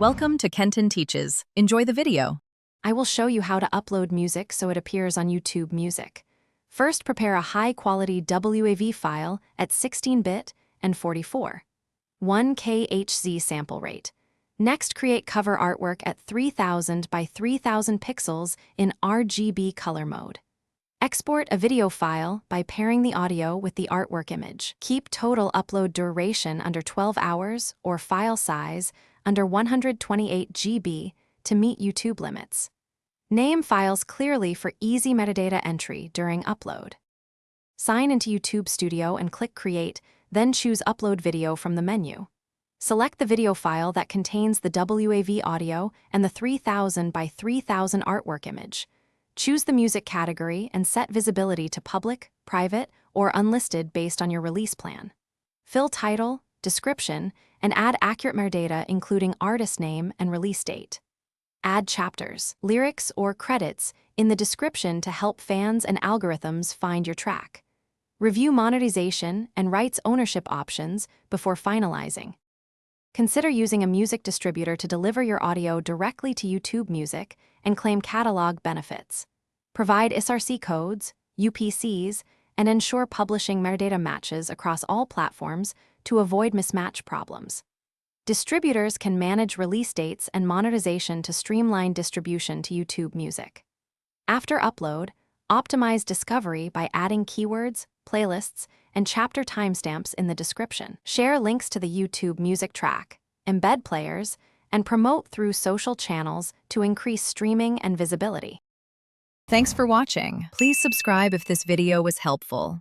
Welcome to Kenton Teaches. Enjoy the video. I will show you how to upload music so it appears on YouTube Music. First, prepare a high-quality WAV file at 16-bit and 44. 1 kHz sample rate. Next, create cover artwork at 3000 by 3000 pixels in RGB color mode. Export a video file by pairing the audio with the artwork image. Keep total upload duration under 12 hours or file size under 128 GB to meet YouTube limits. Name files clearly for easy metadata entry during upload. Sign into YouTube Studio and click Create, then choose Upload Video from the menu. Select the video file that contains the WAV audio and the 3000 by 3000 artwork image. Choose the music category and set visibility to public, private, or unlisted based on your release plan. Fill title, description, and add accurate metadata including artist name and release date. Add chapters, lyrics, or credits in the description to help fans and algorithms find your track. Review monetization and rights ownership options before finalizing. Consider using a music distributor to deliver your audio directly to YouTube Music and claim catalog benefits. Provide SRC codes, UPCs, and ensure publishing metadata matches across all platforms to avoid mismatch problems. Distributors can manage release dates and monetization to streamline distribution to YouTube Music. After upload, optimize discovery by adding keywords, playlists, and chapter timestamps in the description. Share links to the YouTube Music track, embed players, and promote through social channels to increase streaming and visibility. Thanks for watching. Please subscribe if this video was helpful.